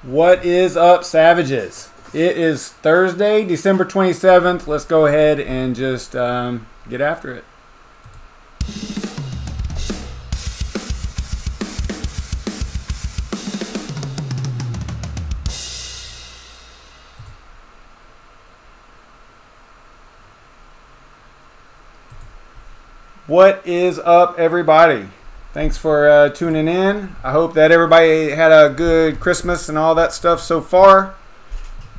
What is up, Savages? It is Thursday, December 27th. Let's go ahead and just get after it. What is up, everybody? Thanks for tuning in. I hope that everybody had a good Christmas and all that stuff so far.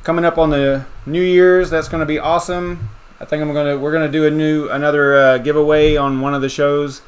Coming up on the New Year's, that's going to be awesome. I think we're gonna do another giveaway on one of the shows.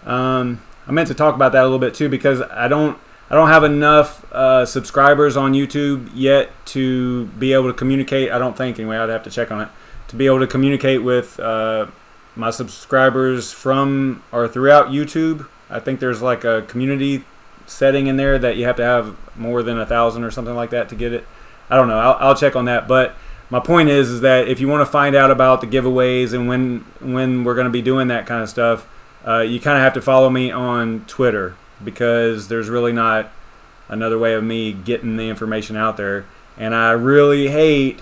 I meant to talk about that a little bit too, because I don't have enough subscribers on YouTube yet to be able to communicate. I don't think, anyway. I'd have to check on it to be able to communicate with my subscribers from or throughout YouTube. I think there's like a community setting in there that you have to have more than 1,000 or something like that to get it. I don't know. I'll check on that. But my point is that if you want to find out about the giveaways and when we're going to be doing that kind of stuff, you kind of have to follow me on Twitter, because there's really not another way of me getting the information out there. And I really hate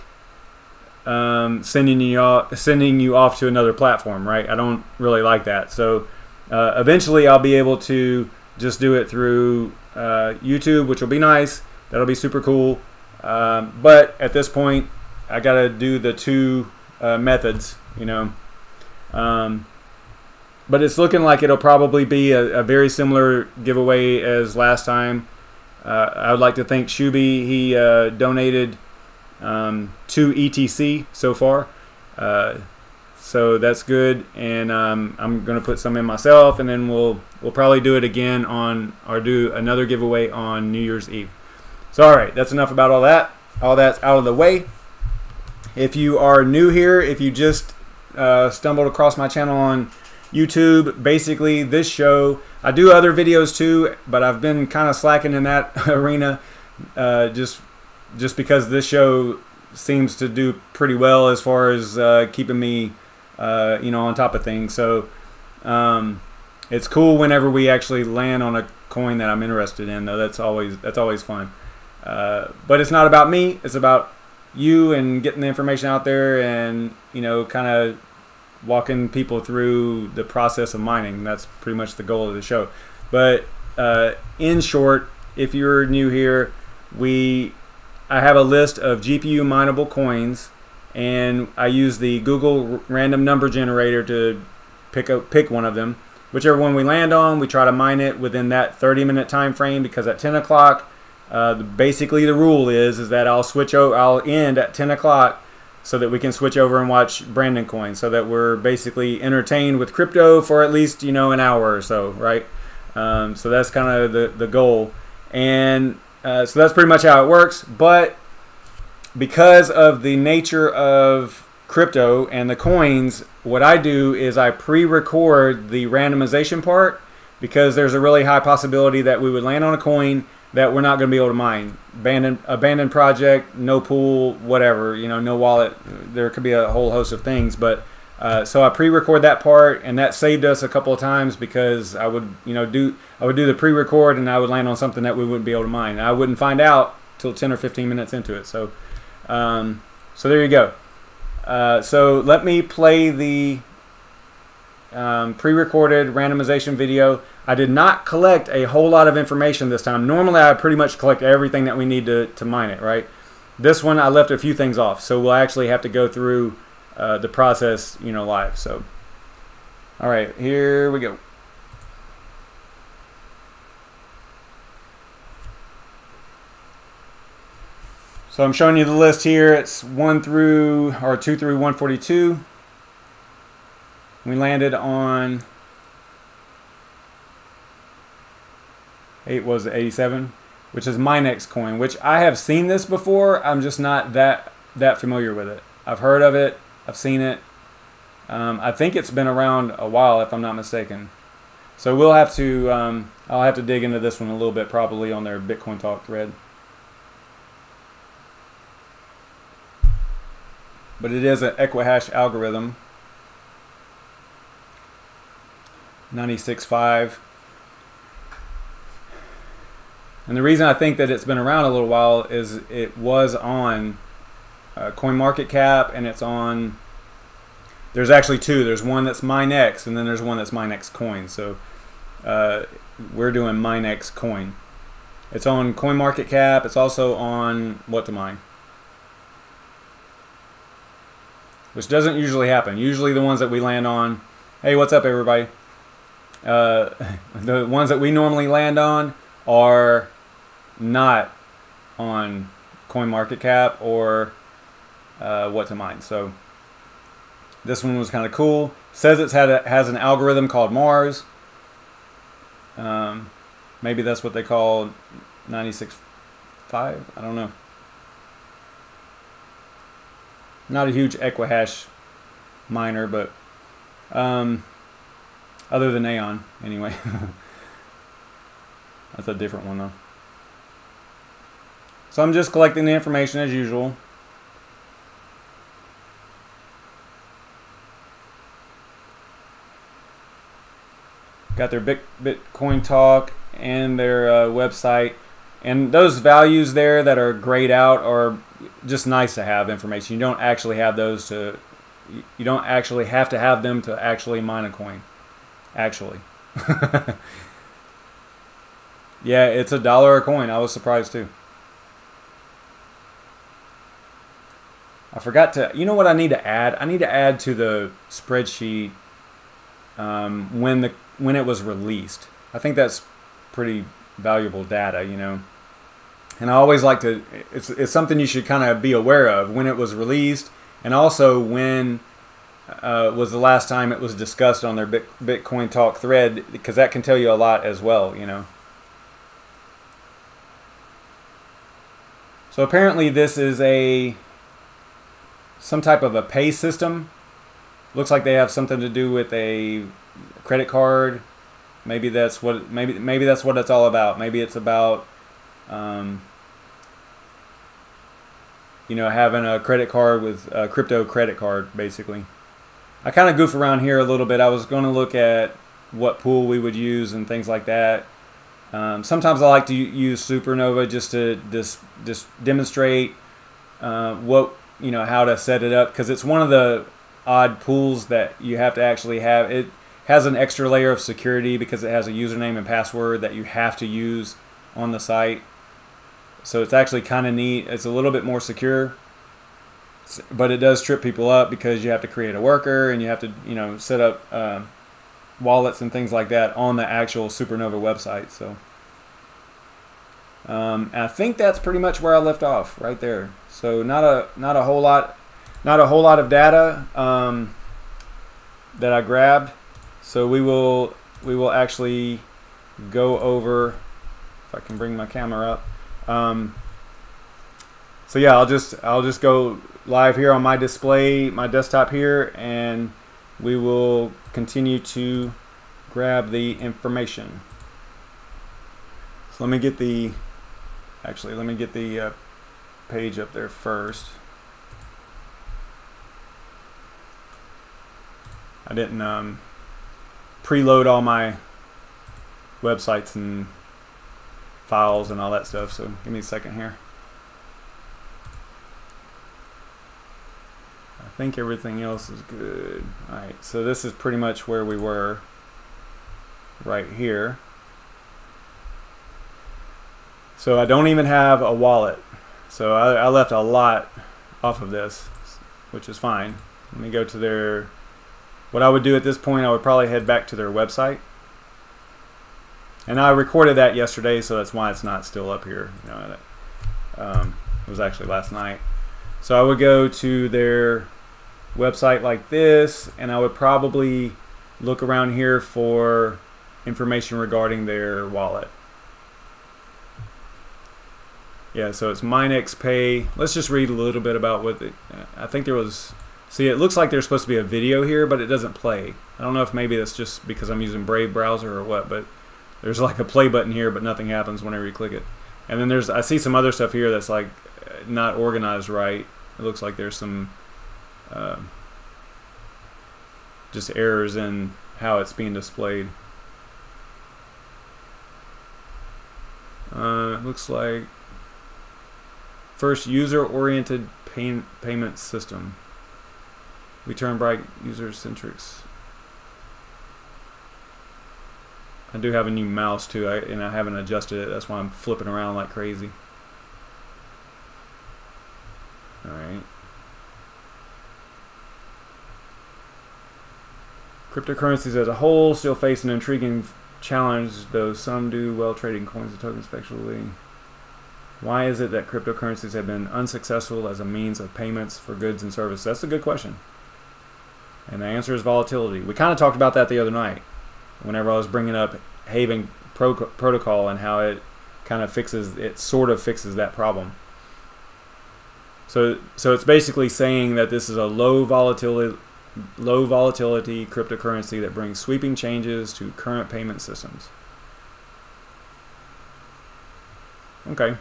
sending you off to another platform, right? I don't really like that. So eventually I'll be able to just do it through YouTube, which will be nice. That'll be super cool. But at this point, I gotta do the two methods, you know. But it's looking like it'll probably be a very similar giveaway as last time. I would like to thank Shuby. He donated 2 ETC so far. So that's good, and I'm gonna put some in myself, and then we'll probably do it again do another giveaway on New Year's Eve. So all right, that's enough about all that. All that's out of the way. If you are new here, if you just stumbled across my channel on YouTube, basically this show, I do other videos too, but I've been kind of slacking in that arena, just because this show seems to do pretty well as far as keeping me you know, on top of things. So it's cool whenever we actually land on a coin that I'm interested in, though. That's always fun. But it's not about me, it's about you and getting the information out there, and, you know, kind of walking people through the process of mining. That's pretty much the goal of the show. But in short, if you're new here, I have a list of GPU-mineable coins, and I use the Google random number generator to pick one of them. Whichever one we land on, we try to mine it within that 30-minute time frame, because at 10 o'clock, basically the rule is that I'll end at 10 o'clock so that we can switch over and watch BrandonCoin, so that we're basically entertained with crypto for at least, you know, an hour or so, right? So that's kind of the goal. And so that's pretty much how it works. But because of the nature of crypto and the coins, what I do is I pre-record the randomization part, because there's a really high possibility that we would land on a coin that we're not going to be able to mine. Abandoned project, no pool, whatever, you know, no wallet. There could be a whole host of things. But so I pre-record that part, and that saved us a couple of times, because I would, you know, do the pre-record, and I would land on something that we wouldn't be able to mine. And I wouldn't find out till 10 or 15 minutes into it. So so there you go. So let me play the pre-recorded randomization video. I did not collect a whole lot of information this time. Normally I pretty much collect everything that we need to mine it, right? This one I left a few things off, so we'll actually have to go through the process, you know, live. So all right, here we go. So I'm showing you the list here. It's 2 through 142. We landed on 87, which is MineXCoin, which I have seen this before. I'm just not that familiar with it. I've heard of it. I've seen it. I think it's been around a while, if I'm not mistaken. So we'll have to I'll have to dig into this one a little bit, probably on their Bitcoin Talk thread. But it is an Equihash algorithm. 96.5. And the reason I think that it's been around a little while is it was on CoinMarketCap, and it's on, there's actually two. There's one that's MineX, and then there's one that's MineXCoin. So we're doing MineXCoin. It's on CoinMarketCap. It's also on WHATTOMINE, which doesn't usually happen. Usually the ones that we land on, hey, what's up everybody? The ones that we normally land on are not on CoinMarketCap or WHATTOMINE. So this one was kind of cool. Says it has an algorithm called Mars. Maybe that's what they call 96.5. I don't know. Not a huge Equihash miner, but other than Aeon, anyway. That's a different one though. So I'm just collecting the information as usual. Got their Bitcoin talk and their website, and those values there that are grayed out are just nice to have information. You don't actually have those to, you don't actually have to have them to actually mine a coin. Actually. Yeah, it's $1 a coin. I was surprised too. I forgot to, you know what I need to add? I need to add to the spreadsheet when it was released. I think that's pretty valuable data, you know. And I always like to, it's something you should kind of be aware of, when it was released, and also when was the last time it was discussed on their Bitcoin Talk thread, because that can tell you a lot as well, you know. So apparently this is some type of a pay system. Looks like they have something to do with a credit card. Maybe that's what maybe that's what it's all about. Maybe it's about you know, having a credit card with a crypto credit card, basically. I kind of goof around here a little bit. I was going to look at what pool we would use and things like that. Sometimes I like to use Supernova just to demonstrate what, you know, how to set it up, because it's one of the odd pools that you have to actually have. It has an extra layer of security because it has a username and password that you have to use on the site. So it's actually kind of neat. It's a little bit more secure, but it does trip people up because you have to create a worker and you have to, you know, set up wallets and things like that on the actual Supernova website. So I think that's pretty much where I left off right there. So not a whole lot of data that I grabbed. So we will actually go over, if I can bring my camera up. So yeah, I'll just go live here on my display, my desktop here, and we will continue to grab the information. So let me get the page up there first. I didn't preload all my websites and files and all that stuff, so give me a second here. I think everything else is good. Alright, so this is pretty much where we were right here. So I don't even have a wallet, so I left a lot off of this, which is fine. Let me go to their, what I would do at this point, I would probably head back to their website. And I recorded that yesterday, so that's why it's not still up here. You know, it was actually last night. So I would go to their website like this, and I would probably look around here for information regarding their wallet. Yeah, so it's MineXPay. Let's just read a little bit about what I think there was. See, it looks like there's supposed to be a video here, but it doesn't play. I don't know if maybe that's just because I'm using Brave browser or what, but there's like a play button here, but nothing happens whenever you click it. And then I see some other stuff here that's like not organized right. It looks like there's some just errors in how it's being displayed. It looks like first user-oriented payment system. We turn bright user-centrics. I do have a new mouse too, and I haven't adjusted it. That's why I'm flipping around like crazy. All right. Cryptocurrencies as a whole still face an intriguing challenge, though some do well trading coins and tokens especially. Why is it that cryptocurrencies have been unsuccessful as a means of payments for goods and services? That's a good question. And the answer is volatility. We kind of talked about that the other night whenever I was bringing up Haven protocol and how it kind of fixes, it sort of fixes that problem. So it's basically saying that this is a low volatility cryptocurrency that brings sweeping changes to current payment systems. Okay.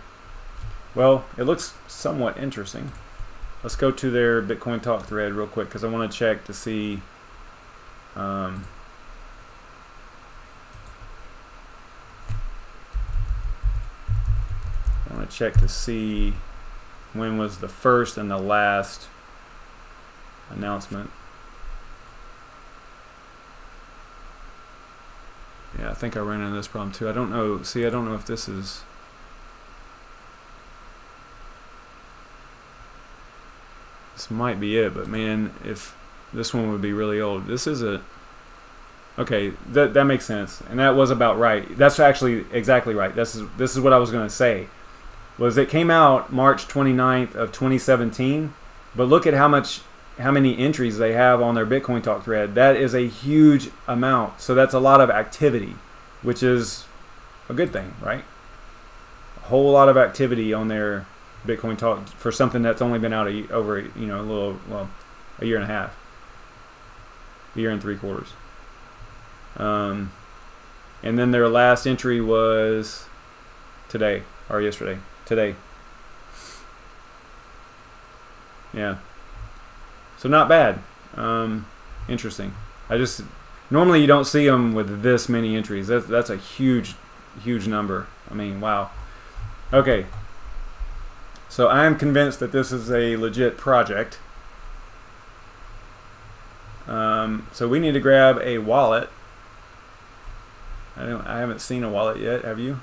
Well, it looks somewhat interesting. Let's go to their Bitcoin Talk thread real quick because I want to check to see I want to check to see when was the first and the last announcement. Yeah, I think I ran into this problem too. I don't know. See, I don't know if this is. This might be it, but man, if this one would be really old. This is a. Okay, that makes sense, and that was about right. That's actually exactly right. This is what I was going to say. Was it came out March 29th of 2017, but look at how many entries they have on their Bitcoin Talk thread. That is a huge amount. So that's a lot of activity, which is a good thing, right? A whole lot of activity on their Bitcoin Talk for something that's only been out over, you know, a year and a half, a year and 3/4. And then their last entry was today or yesterday. Today. Yeah. So not bad. Interesting. Normally you don't see them with this many entries. That's a huge number. I mean, wow. Okay. So I am convinced that this is a legit project. So we need to grab a wallet. I haven't seen a wallet yet. Have you?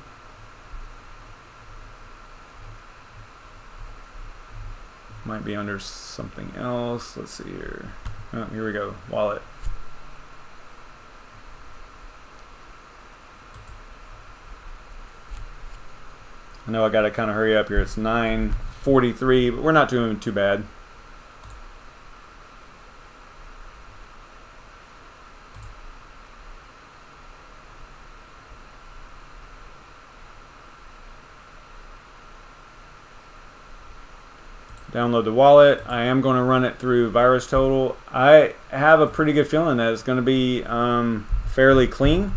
Might be under something else. Let's see here. Oh, here we go. Wallet. I know I got to kind of hurry up here. It's 9:43, but we're not doing too bad. Download the wallet. I am going to run it through VirusTotal. I have a pretty good feeling that it's going to be fairly clean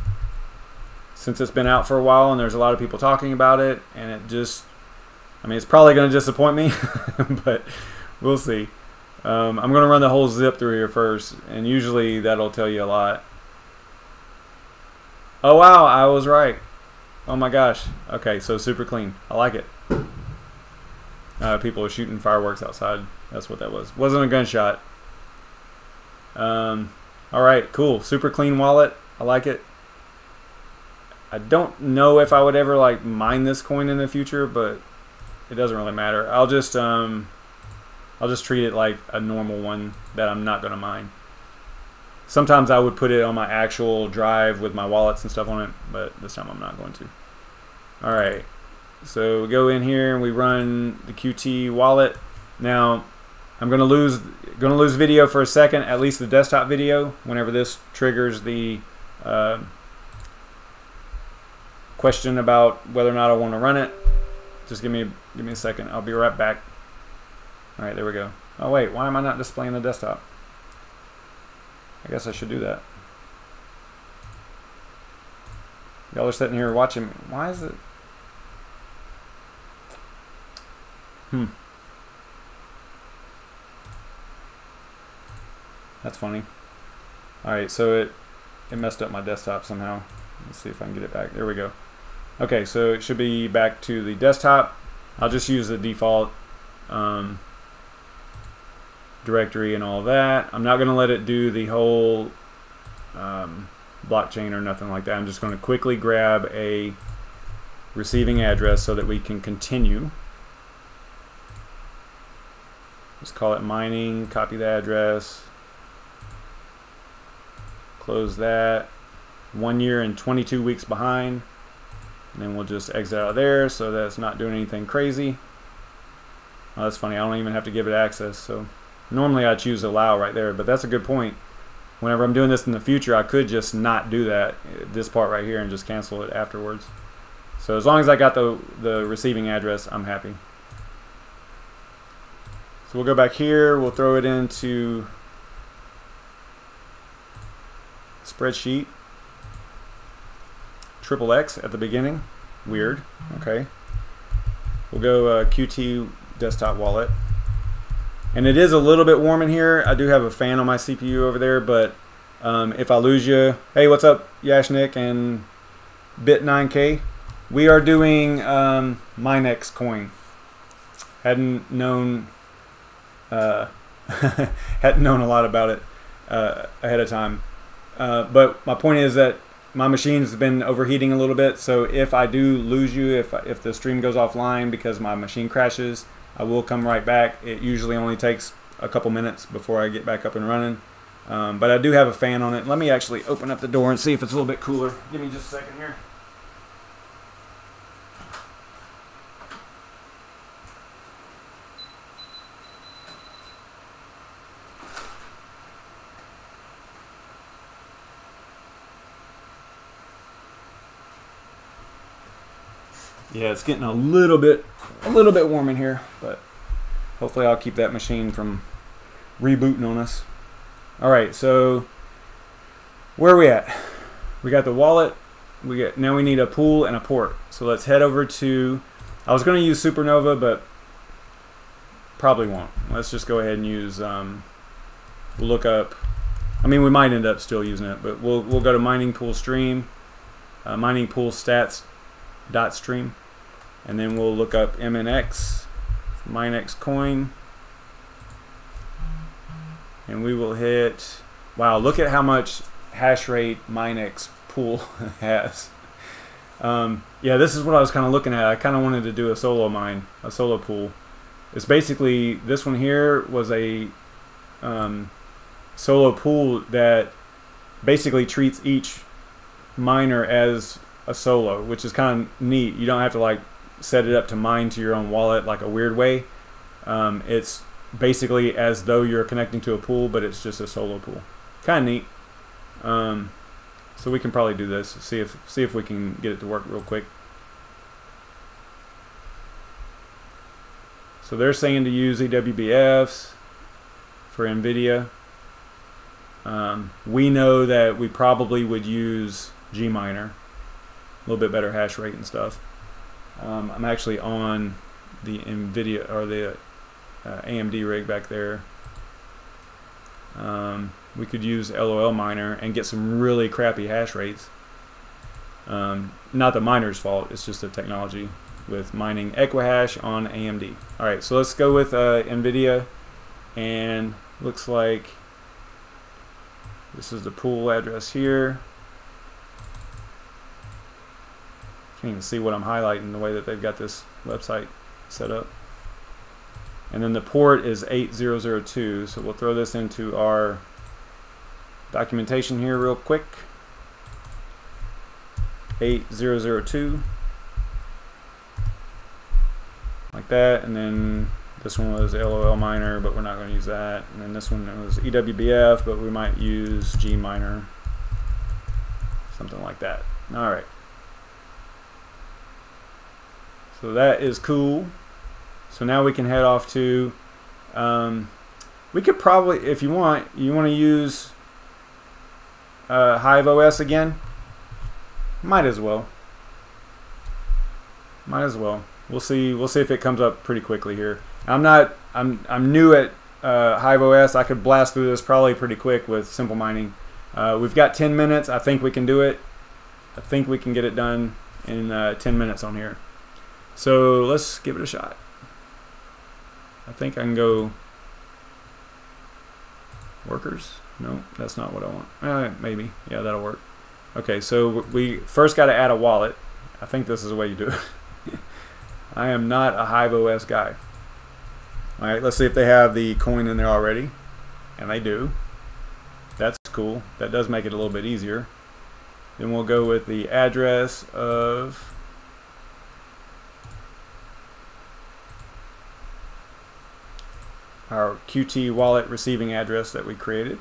since it's been out for a while and there's a lot of people talking about it, and it just, I mean, it's probably going to disappoint me, but we'll see. I'm going to run the whole zip through here first, and usually that'll tell you a lot. Oh wow, I was right. Oh my gosh. Okay, so super clean. I like it. People are shooting fireworks outside. That's what that was. Wasn't a gunshot. Alright, cool. Super clean wallet. I like it. I don't know if I would ever like mine this coin in the future, but it doesn't really matter. I'll just treat it like a normal one that I'm not gonna mine. Sometimes I would put it on my actual drive with my wallets and stuff on it, but this time I'm not going to. Alright. So we go in here and we run the QT wallet. Now I'm gonna lose video for a second, at least the desktop video, whenever this triggers the question about whether or not I want to run it. Just give me a second. I'll be right back. All right, there we go. Oh wait, why am I not displaying the desktop? I guess I should do that. Y'all are sitting here watching me. Why is it? That's funny. Alright, so it messed up my desktop somehow. Let's see if I can get it back. There we go. Okay, so it should be back to the desktop. I'll just use the default directory and all that. I'm not going to let it do the whole blockchain or nothing like that. I'm just going to quickly grab a receiving address so that we can continue. Let's call it mining, copy the address, close that. 1 year and 22 weeks behind, and then we'll just exit out of there so that's not doing anything crazy. Oh, that's funny, I don't even have to give it access, so normally I choose allow right there, but that's a good point. Whenever I'm doing this in the future, I could just not do that, this part right here, and just cancel it afterwards. So as long as I got the receiving address, I'm happy. So we'll go back here, we'll throw it into spreadsheet. XXX at the beginning. Weird. Okay. We'll go Qt desktop wallet. And it is a little bit warm in here. I do have a fan on my CPU over there, but if I lose you, hey, what's up, Yashnik and Bit9K? We are doing MineExCoin. Hadn't known hadn't known a lot about it ahead of time. But my point is that my machine's been overheating a little bit, so if I do lose you, if the stream goes offline because my machine crashes, I will come right back. It usually only takes a couple minutes before I get back up and running. But I do have a fan on it. Let me actually open up the door and see if it's a little bit cooler. Give me just a second here. Yeah, it's getting a little bit warm in here, but hopefully I'll keep that machine from rebooting on us. All right, so where are we at? We got the wallet. Now we need a pool and a port. So let's head over to. I was going to use Supernova, but probably won't. Let's just go ahead and use. We'll look up. I mean, we might end up still using it, but we'll go to mining pool stream, mining pool stats .stream. And then we'll look up MNX, MineXCoin, and we will hit, wow, look at how much hash rate MineX pool has. Yeah, this is what I was kind of looking at. I kind of wanted to do a solo mine, a solo pool. It's basically, this one here was a solo pool that basically treats each miner as a solo, which is kind of neat. You don't have to like set it up to mine to your own wallet like a weird way. It's basically as though you're connecting to a pool, but it's just a solo pool. Kind of neat. So we can probably do this. See if we can get it to work real quick. So they're saying to use EWBFs for NVIDIA. We know that we probably would use Gminer. A little bit better hash rate and stuff. I'm actually on the NVIDIA or the AMD rig back there. We could use lolMiner and get some really crappy hash rates. Not the miner's fault, it's just the technology with mining Equihash on AMD. Alright, so let's go with NVIDIA, and looks like this is the pool address here. Can't even see what I'm highlighting the way that they've got this website set up. And then the port is 8002, so we'll throw this into our documentation here real quick. 8002, like that. And then this one was lolMiner, but we're not going to use that. And then this one was EWBF, but we might use Gminer, something like that. All right. So that is cool. So now we can head off to, we could probably, if you want to use HiveOS again, might as well. We'll see if it comes up pretty quickly here. I'm new at HiveOS. I could blast through this probably pretty quick with simple mining. We've got 10 minutes. I think we can do it. I think we can get it done in 10 minutes on here. So let's give it a shot. I think I can go workers. No, that's not what I want. Maybe. Yeah, that'll work. Okay, so we first got to add a wallet. I think this is the way you do it. I am not a HiveOS guy. All right, let's see if they have the coin in there already. And they do. That's cool. That does make it a little bit easier. Then we'll go with the address of our Qt wallet receiving address that we created.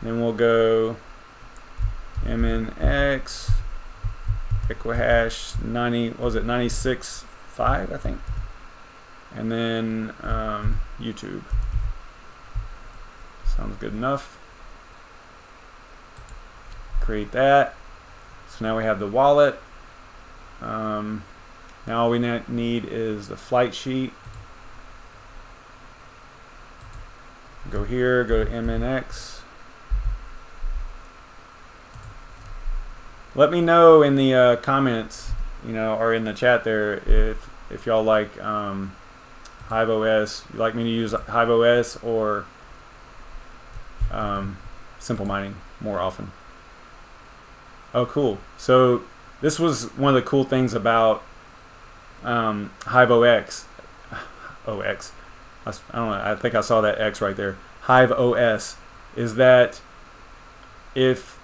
Then we'll go MNX Equihash 90, what was it, 96.5 I think, and then YouTube. Sounds good enough. Create that. So now we have the wallet. Now all we need is the flight sheet. Go here, go to MNX. Let me know in the comments, you know, or in the chat there, if y'all like HiveOS. You like me to use HiveOS or simple mining more often. Oh, cool. So this was one of the cool things about HiveOS. I don't know, I think I saw that X right there. HiveOS is that if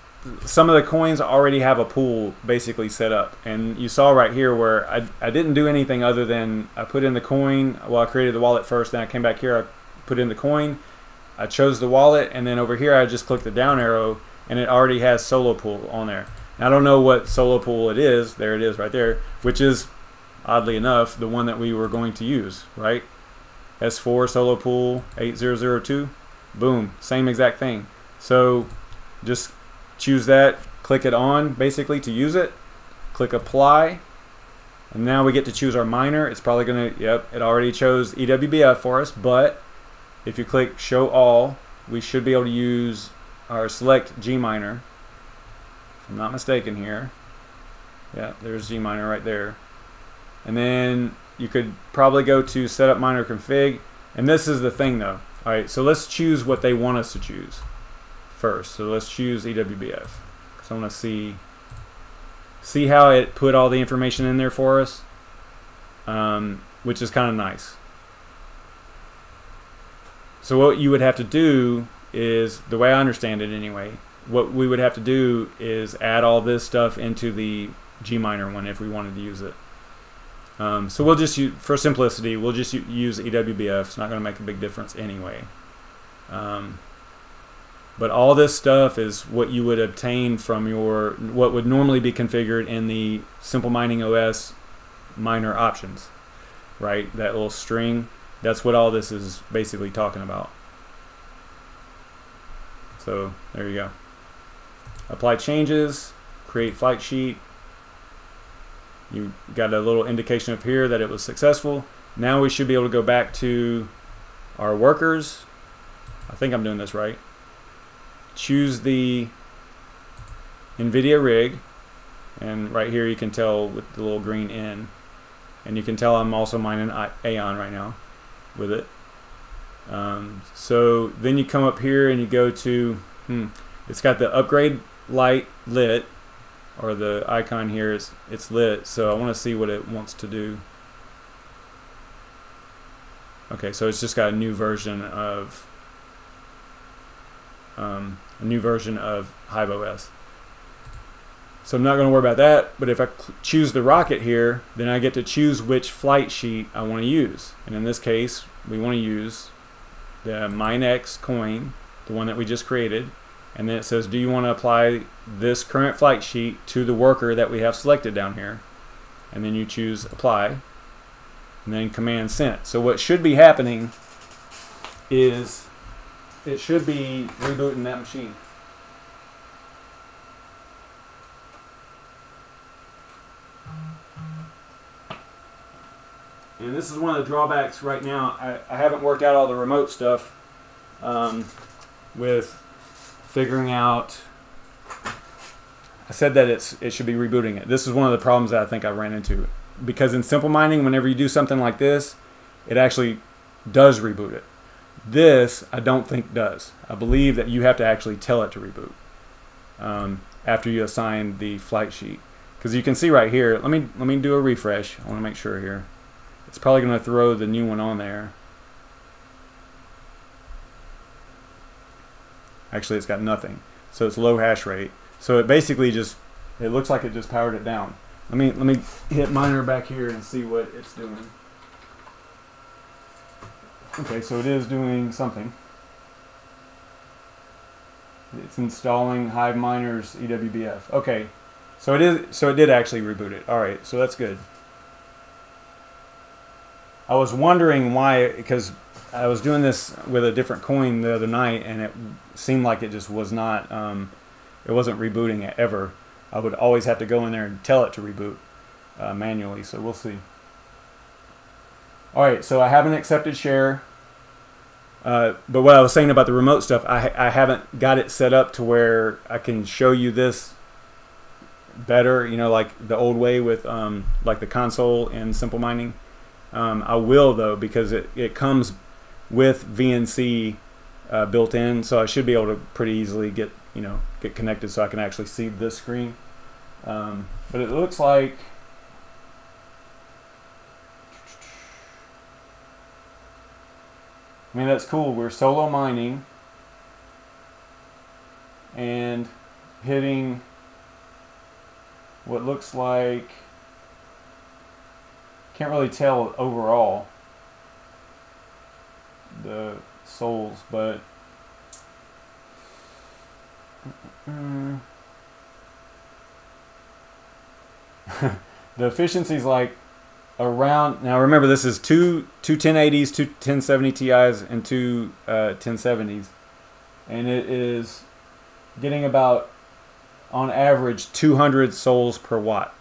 some of the coins already have a pool basically set up, and you saw right here where I didn't do anything other than I put in the coin. Well, I created the wallet first, then I came back here, I put in the coin, I chose the wallet, and then over here I just clicked the down arrow and it already has solo pool on there. Now, I don't know what solo pool it is. There it is right there, which is oddly enough the one that we were going to use, right? S4 solo pool 8002, boom, same exact thing. So just choose that, click it on basically to use it, click apply, and now we get to choose our miner. It's probably gonna, yep, it already chose EWBF for us, but if you click show all, we should be able to use our select Gminer, if I'm not mistaken here. Yeah, there's Gminer right there. And then you could probably go to setup miner config, and this is the thing though. All right, so let's choose what they want us to choose first. So let's choose EWBF, because I want to see how it put all the information in there for us, which is kind of nice. So what you would have to do is, the way I understand it anyway, what we would have to do is add all this stuff into the Gminer one if we wanted to use it. So we'll just use, for simplicity, we'll just use EWBF. It's not going to make a big difference anyway. But all this stuff is what you would obtain from your, what would normally be configured in the Simple Mining OS miner options, right? That little string, that's what all this is basically talking about. So there you go. Apply changes, create flight sheet. You got a little indication up here that it was successful. Now we should be able to go back to our workers. I think I'm doing this right. Choose the NVIDIA rig, and right here you can tell with the little green N, and you can tell I'm also mining Aeon right now with it. So then you come up here and you go to, it's got the upgrade light lit, or the icon here is it's lit, so I want to see what it wants to do. Okay, so it's just got a new version of HiveOS. So I'm not going to worry about that, but if I choose the rocket here, then I get to choose which flight sheet I want to use. And in this case, we want to use the MineExCoin, the one that we just created. And then it says, do you want to apply this current flight sheet to the worker that we have selected down here? And then you choose apply, and then command sent. So what should be happening is it should be rebooting that machine. And this is one of the drawbacks right now. I haven't worked out all the remote stuff with figuring out I said that it should be rebooting it. This is one of the problems that I think I ran into, because in simple mining, whenever you do something like this, it actually does reboot it. This I don't think does. I believe that you have to actually tell it to reboot after you assign the flight sheet. Because you can see right here, let me do a refresh. I want to make sure here. It's probably going to throw the new one on there. Actually, it's got nothing. So it's low hash rate. So it basically just, it looks like it just powered it down. Let me hit miner back here and see what it's doing. Okay, so it is doing something. It's installing HiveMiner's EWBF. Okay, so it did actually reboot it. All right, so that's good. I was wondering why, because I was doing this with a different coin the other night, and it seemed like it just was not, it wasn't rebooting it ever. I would always have to go in there and tell it to reboot manually, so we'll see. All right, so I haven't accepted share, but what I was saying about the remote stuff, I haven't got it set up to where I can show you this better, you know, like the old way with like the console and simple mining. I will though, because it comes with VNC built in, so I should be able to pretty easily get connected so I can actually see this screen. But it looks like that's cool. We're solo mining and hitting what looks like, can't really tell overall the souls, but the efficiency's like around, now remember this is two 1080s, two 1070 Ti's, and two 1070s, and it is getting about, on average, 200 souls per watt.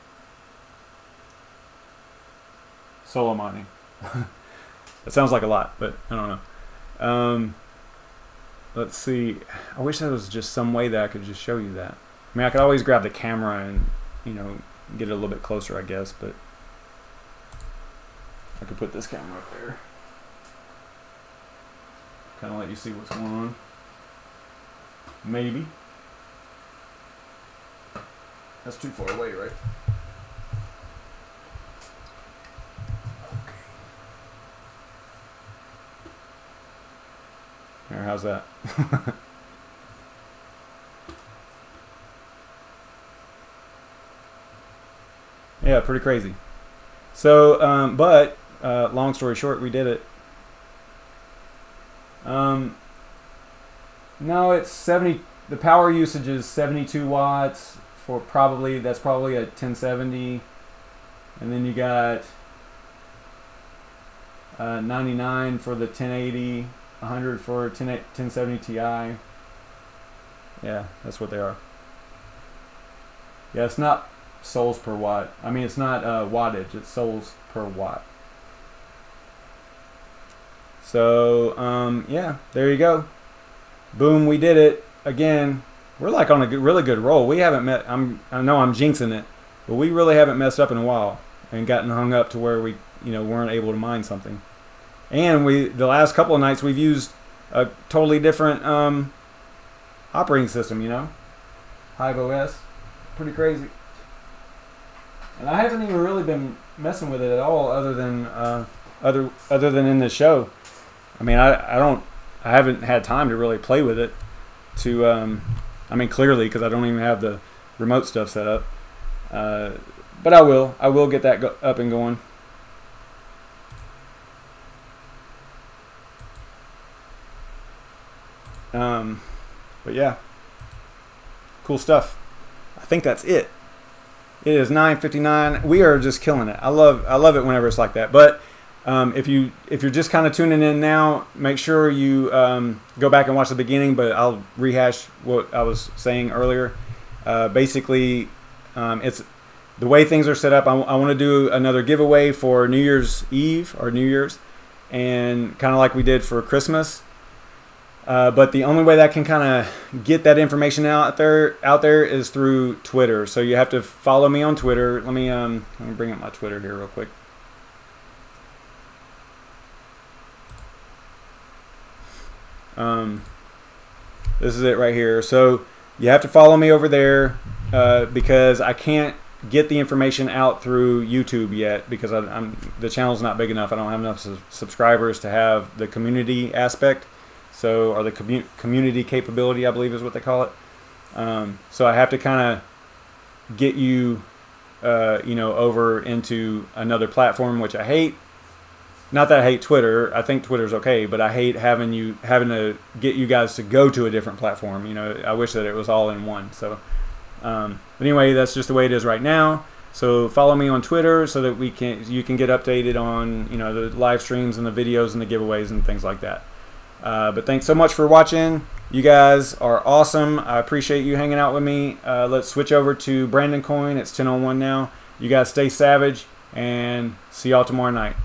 Solo mining. That sounds like a lot, but I don't know. Let's see. I wish there was just some way that I could just show you that. I mean, I could always grab the camera and, get it a little bit closer, I guess, but I could put this camera up there. Kind of let you see what's going on. Maybe. That's too far away, right? There, how's that? Yeah, pretty crazy. So, but long story short, we did it. No, it's 70. The power usage is 72 watts for probably, that's probably a 1070, and then you got 99 for the 1080, 100 for 1070 Ti. Yeah, that's what they are. Yeah, it's not souls per watt. I mean, it's not wattage, it's souls per watt. So yeah, there you go. Boom, we did it again. We're like on a really good roll. We haven't met, I know I'm jinxing it, but we really haven't messed up in a while and gotten hung up to where we weren't able to mine something. And the last couple of nights we've used a totally different operating system, HiveOS. Pretty crazy. And I haven't even really been messing with it at all, other than in the show. I mean, I haven't had time to really play with it. I mean, clearly, because I don't even have the remote stuff set up. But I will get that up and going. But yeah, cool stuff. I think that's it. It is 9:59. We are just killing it. I love it whenever it's like that. But if you're just kind of tuning in now, make sure you go back and watch the beginning. But I'll rehash what I was saying earlier. Basically, it's the way things are set up. I want to do another giveaway for New Year's Eve or New Year's, and kind of like we did for Christmas. But the only way that I can kind of get that information out there is through Twitter. So you have to follow me on Twitter. Let me bring up my Twitter here real quick. This is it right here. So you have to follow me over there because I can't get the information out through YouTube yet because the channel's not big enough. I don't have enough subscribers to have the community aspect. So, or the community capability, I believe is what they call it. So I have to kind of get you, you know, over into another platform, which I hate. Not that I hate Twitter. I think Twitter's okay, but I hate having to get you guys to go to a different platform. You know, I wish that it was all in one. So, but anyway, that's just the way it is right now. So follow me on Twitter so that you can get updated on, you know, the live streams and the videos and the giveaways and things like that. But thanks so much for watching. You guys are awesome. I appreciate you hanging out with me. Let's switch over to BrandonCoin. It's 10:01 now. You guys stay savage and see y'all tomorrow night.